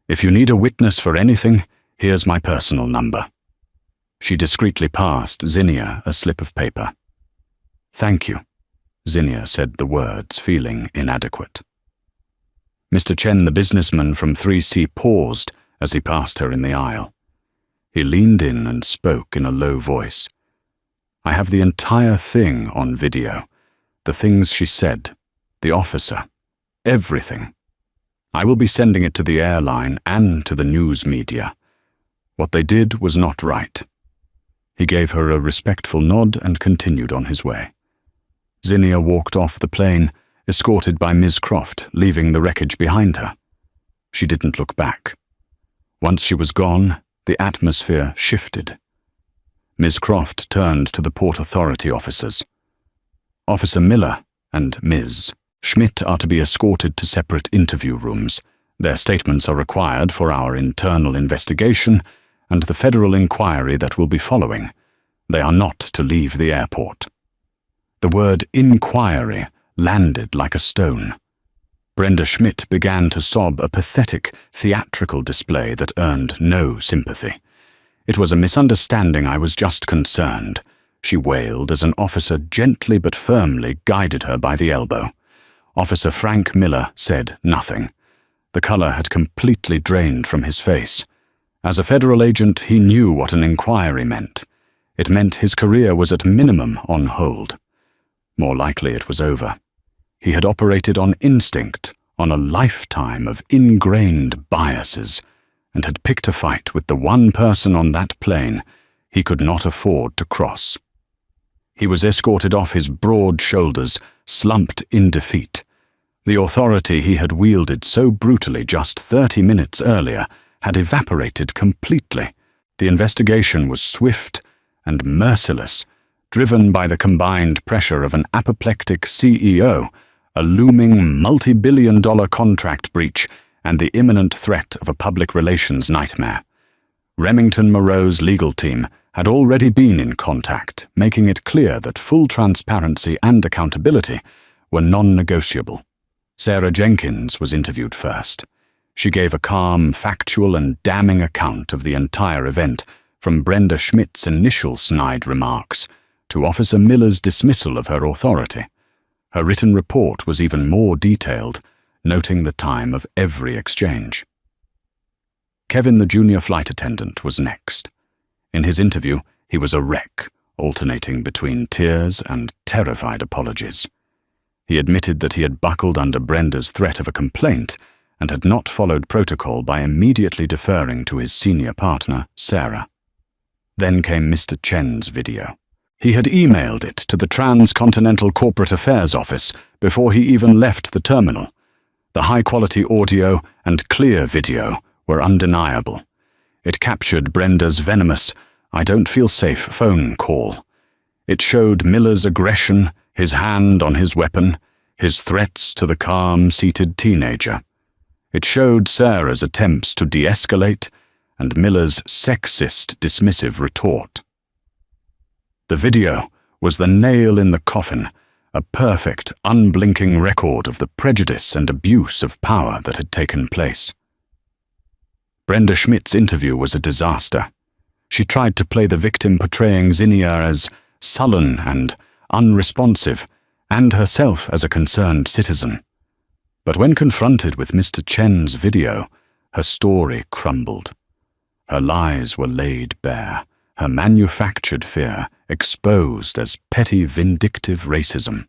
If you need a witness for anything, here's my personal number." She discreetly passed Zinnia a slip of paper. "Thank you," Zinnia said the words, feeling inadequate. Mr. Chen, the businessman from 3C, paused as he passed her in the aisle. He leaned in and spoke in a low voice. "I have the entire thing on video. The things she said, the officer, everything. I will be sending it to the airline and to the news media. What they did was not right." He gave her a respectful nod and continued on his way. Zinnia walked off the plane, escorted by Ms. Croft, leaving the wreckage behind her. She didn't look back. Once she was gone, the atmosphere shifted. Ms. Croft turned to the Port Authority officers. "Officer Miller and Ms. Schmidt are to be escorted to separate interview rooms. Their statements are required for our internal investigation and the federal inquiry that will be following. They are not to leave the airport." The word inquiry landed like a stone. Brenda Schmidt began to sob, a pathetic, theatrical display that earned no sympathy. "It was a misunderstanding. I was just concerned," she wailed as an officer gently but firmly guided her by the elbow. Officer Frank Miller said nothing. The color had completely drained from his face. As a federal agent, he knew what an inquiry meant. It meant his career was at minimum on hold. More likely it was over. He had operated on instinct, on a lifetime of ingrained biases, and had picked a fight with the one person on that plane he could not afford to cross. He was escorted off his broad shoulders, slumped in defeat. The authority he had wielded so brutally just 30 minutes earlier had evaporated completely. The investigation was swift and merciless, driven by the combined pressure of an apoplectic CEO, a looming multi-billion-dollar contract breach, and the imminent threat of a public relations nightmare. Remington Moreau's legal team had already been in contact, making it clear that full transparency and accountability were non-negotiable. Sarah Jenkins was interviewed first. She gave a calm, factual, and damning account of the entire event, from Brenda Schmidt's initial snide remarks to Officer Miller's dismissal of her authority. Her written report was even more detailed, noting the time of every exchange. Kevin, the junior flight attendant, was next. In his interview, he was a wreck, alternating between tears and terrified apologies. He admitted that he had buckled under Brenda's threat of a complaint and had not followed protocol by immediately deferring to his senior partner, Sarah. Then came Mr. Chen's video. He had emailed it to the Transcontinental Corporate Affairs Office before he even left the terminal. The high-quality audio and clear video were undeniable. It captured Brenda's venomous, "I don't feel safe" phone call. It showed Miller's aggression, his hand on his weapon, his threats to the calm, seated teenager. It showed Sarah's attempts to de-escalate and Miller's sexist, dismissive retort. The video was the nail in the coffin, a perfect, unblinking record of the prejudice and abuse of power that had taken place. Brenda Schmidt's interview was a disaster. She tried to play the victim, portraying Zinnia as sullen and unresponsive, and herself as a concerned citizen. But when confronted with Mr. Chen's video, her story crumbled. Her lies were laid bare, her manufactured fear exposed as petty vindictive racism.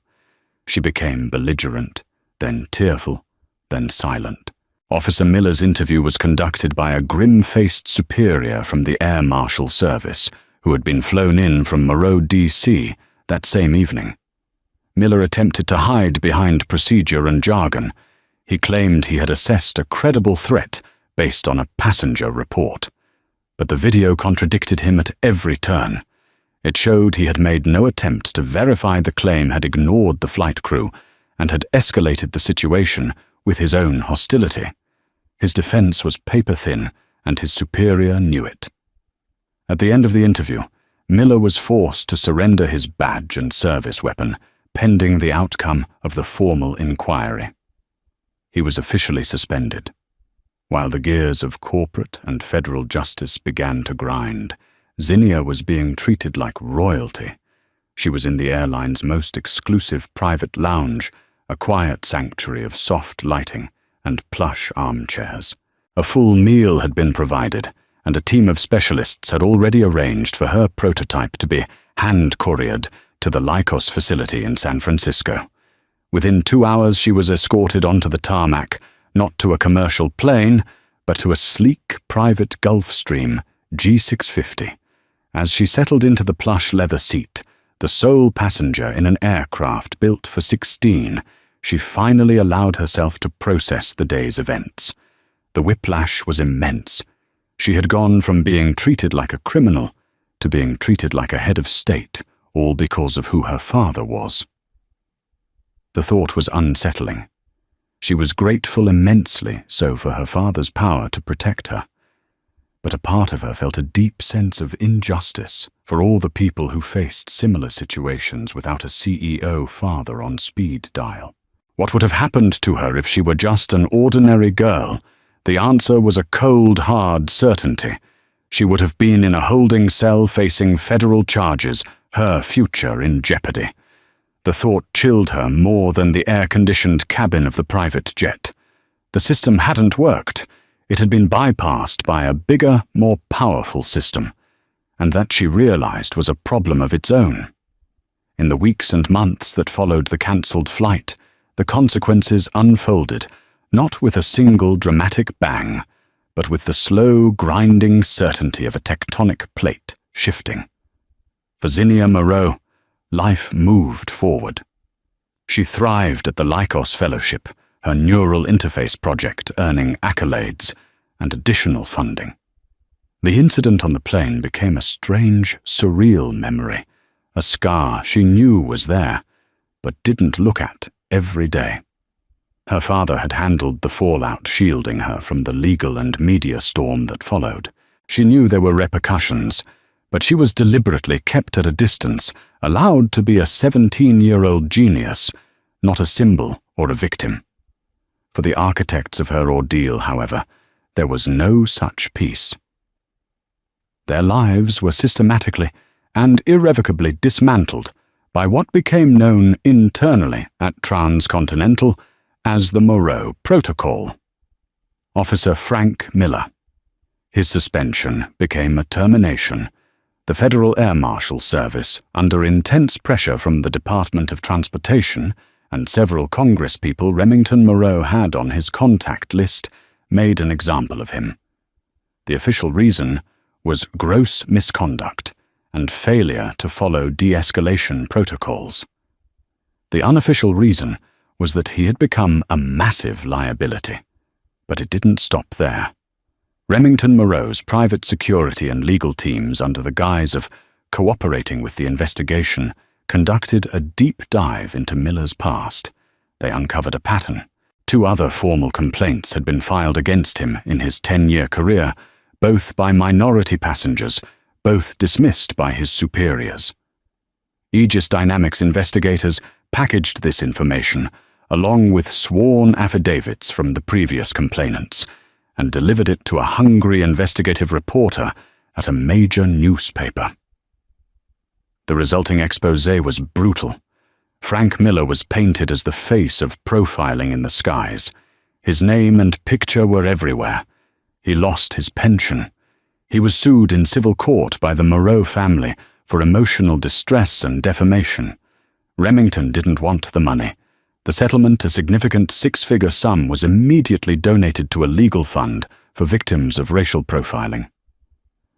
She became belligerent, then tearful, then silent. Officer Miller's interview was conducted by a grim-faced superior from the Air Marshal Service, who had been flown in from Moreau, D.C. that same evening. Miller attempted to hide behind procedure and jargon. He claimed he had assessed a credible threat based on a passenger report. But the video contradicted him at every turn. It showed he had made no attempt to verify the claim, had ignored the flight crew, and had escalated the situation with his own hostility. His defense was paper-thin, and his superior knew it. At the end of the interview, Miller was forced to surrender his badge and service weapon, pending the outcome of the formal inquiry. He was officially suspended. While the gears of corporate and federal justice began to grind, Zinnia was being treated like royalty. She was in the airline's most exclusive private lounge, a quiet sanctuary of soft lighting and plush armchairs. A full meal had been provided, and a team of specialists had already arranged for her prototype to be hand-couriered to the Lycos facility in San Francisco. Within 2 hours she was escorted onto the tarmac, not to a commercial plane, but to a sleek private Gulfstream G650. As she settled into the plush leather seat, the sole passenger in an aircraft built for 16, she finally allowed herself to process the day's events. The whiplash was immense. She had gone from being treated like a criminal to being treated like a head of state, all because of who her father was. The thought was unsettling. She was grateful immensely so for her father's power to protect her. But a part of her felt a deep sense of injustice for all the people who faced similar situations without a CEO father on speed dial. What would have happened to her if she were just an ordinary girl? The answer was a cold, hard certainty. She would have been in a holding cell facing federal charges, her future in jeopardy. The thought chilled her more than the air-conditioned cabin of the private jet. The system hadn't worked. It had been bypassed by a bigger, more powerful system, and that she realized was a problem of its own. In the weeks and months that followed the cancelled flight, the consequences unfolded, not with a single dramatic bang, but with the slow, grinding certainty of a tectonic plate shifting. For Zinnia Moreau, life moved forward. She thrived at the Lycos Fellowship, her neural interface project earning accolades and additional funding. The incident on the plane became a strange, surreal memory, a scar she knew was there, but didn't look at every day. Her father had handled the fallout, shielding her from the legal and media storm that followed. She knew there were repercussions, but she was deliberately kept at a distance, allowed to be a 17-year-old genius, not a symbol or a victim. For the architects of her ordeal, however, there was no such peace. Their lives were systematically and irrevocably dismantled by what became known internally at Transcontinental as the Moreau Protocol. Officer Frank Miller. His suspension became a termination. The Federal Air Marshal Service, under intense pressure from the Department of Transportation and several congresspeople Remington Moreau had on his contact list, made an example of him. The official reason was gross misconduct and failure to follow de-escalation protocols. The unofficial reason was that he had become a massive liability. But it didn't stop there. Remington Moreau's private security and legal teams, under the guise of cooperating with the investigation, conducted a deep dive into Miller's past. They uncovered a pattern. 2 other formal complaints had been filed against him in his 10-year career, both by minority passengers, both dismissed by his superiors. Aegis Dynamics investigators packaged this information, along with sworn affidavits from the previous complainants, and delivered it to a hungry investigative reporter at a major newspaper. The resulting exposé was brutal. Frank Miller was painted as the face of profiling in the skies. His name and picture were everywhere. He lost his pension. He was sued in civil court by the Moreau family for emotional distress and defamation. Remington didn't want the money. The settlement, a significant six-figure sum, was immediately donated to a legal fund for victims of racial profiling.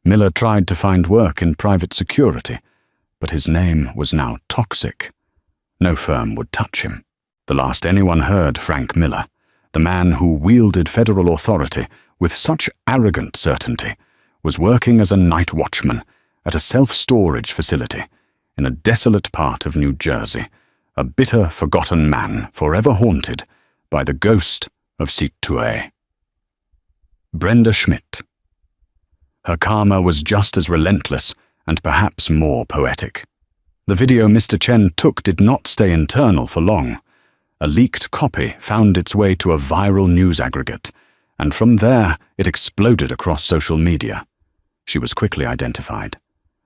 Miller tried to find work in private security, but his name was now toxic. No firm would touch him. The last anyone heard Frank Miller, the man who wielded federal authority with such arrogant certainty, was working as a night watchman at a self-storage facility in a desolate part of New Jersey, a bitter, forgotten man forever haunted by the ghost of Situé. Brenda Schmidt. Her karma was just as relentless and perhaps more poetic. The video Mr. Chen took did not stay internal for long. A leaked copy found its way to a viral news aggregate, and from there it exploded across social media. She was quickly identified.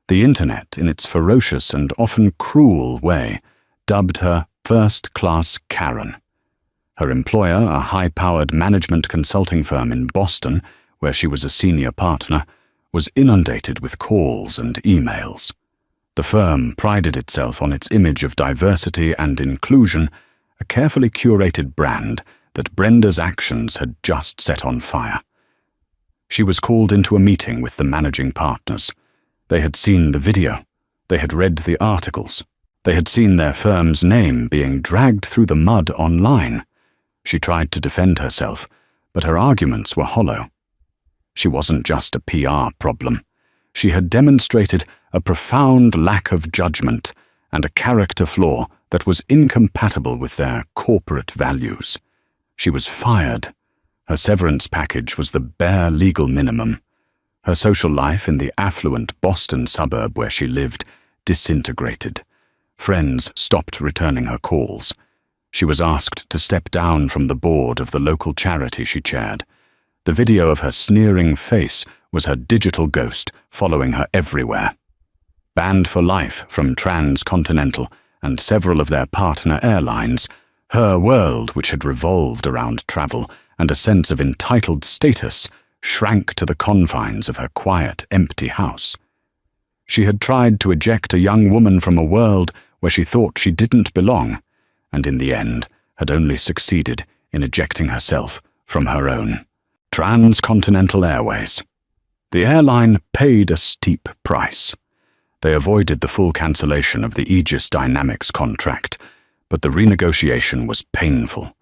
The internet, in its ferocious and often cruel way, dubbed her first-class Karen. Her employer, a high-powered management consulting firm in Boston, where she was a senior partner, was inundated with calls and emails. The firm prided itself on its image of diversity and inclusion, a carefully curated brand that Brenda's actions had just set on fire. She was called into a meeting with the managing partners. They had seen the video. They had read the articles. They had seen their firm's name being dragged through the mud online. She tried to defend herself, but her arguments were hollow. She wasn't just a PR problem. She had demonstrated a profound lack of judgment and a character flaw that was incompatible with their corporate values. She was fired. Her severance package was the bare legal minimum. Her social life in the affluent Boston suburb where she lived disintegrated. Friends stopped returning her calls. She was asked to step down from the board of the local charity she chaired. The video of her sneering face was her digital ghost following her everywhere. Banned for life from Transcontinental and several of their partner airlines, her world, which had revolved around travel and a sense of entitled status, shrank to the confines of her quiet, empty house. She had tried to eject a young woman from a world where she thought she didn't belong, and in the end had only succeeded in ejecting herself from her own. Transcontinental Airways. The airline paid a steep price. They avoided the full cancellation of the Aegis Dynamics contract, but the renegotiation was painful.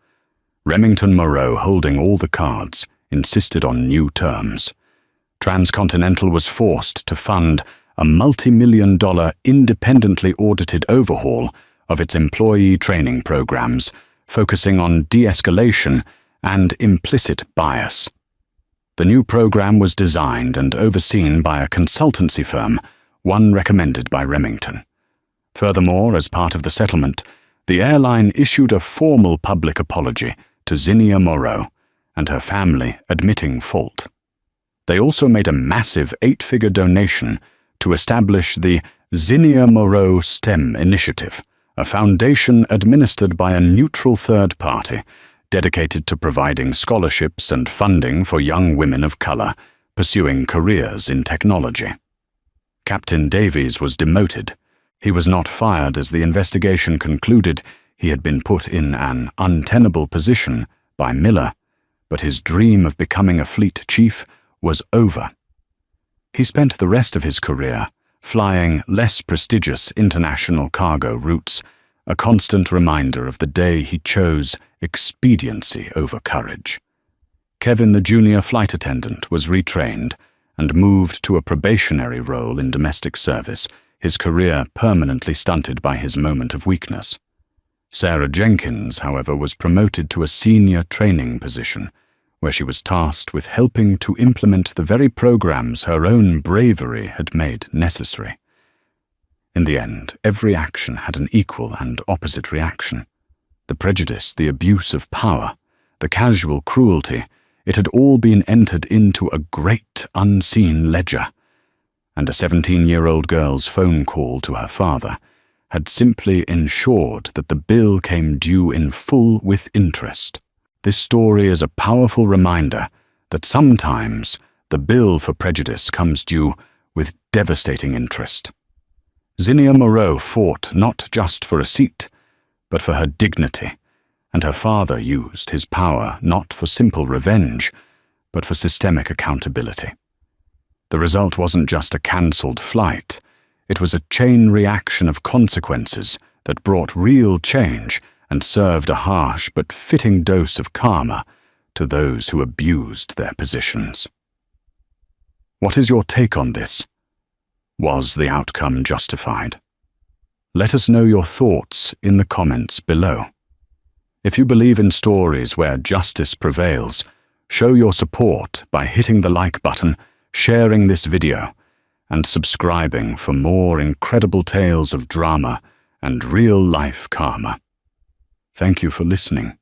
Remington Moreau, holding all the cards, insisted on new terms. Transcontinental was forced to fund a multi-million-dollar independently audited overhaul of its employee training programs, focusing on de-escalation and implicit bias. The new program was designed and overseen by a consultancy firm, one recommended by Remington. Furthermore, as part of the settlement, the airline issued a formal public apology to Zinnia Moreau and her family, admitting fault. They also made a massive 8-figure donation to establish the Zinnia Moreau STEM Initiative, a foundation administered by a neutral third party dedicated to providing scholarships and funding for young women of color pursuing careers in technology. Captain Davies was demoted. He was not fired as the investigation concluded he had been put in an untenable position by Miller, but his dream of becoming a fleet chief was over. He spent the rest of his career flying less prestigious international cargo routes, a constant reminder of the day he chose expediency over courage. Kevin, the junior flight attendant, was retrained and moved to a probationary role in domestic service, his career permanently stunted by his moment of weakness. Sarah Jenkins, however, was promoted to a senior training position, where she was tasked with helping to implement the very programs her own bravery had made necessary. In the end, every action had an equal and opposite reaction. The prejudice, the abuse of power, the casual cruelty, it had all been entered into a great unseen ledger, and a 17-year-old girl's phone call to her father had simply ensured that the bill came due in full with interest. This story is a powerful reminder that sometimes the bill for prejudice comes due with devastating interest. Zinnia Moreau fought not just for a seat, but for her dignity, and her father used his power not for simple revenge, but for systemic accountability. The result wasn't just a cancelled flight, it was a chain reaction of consequences that brought real change and served a harsh but fitting dose of karma to those who abused their positions. What is your take on this? Was the outcome justified? Let us know your thoughts in the comments below. If you believe in stories where justice prevails, show your support by hitting the like button, sharing this video, and subscribing for more incredible tales of drama and real-life karma. Thank you for listening.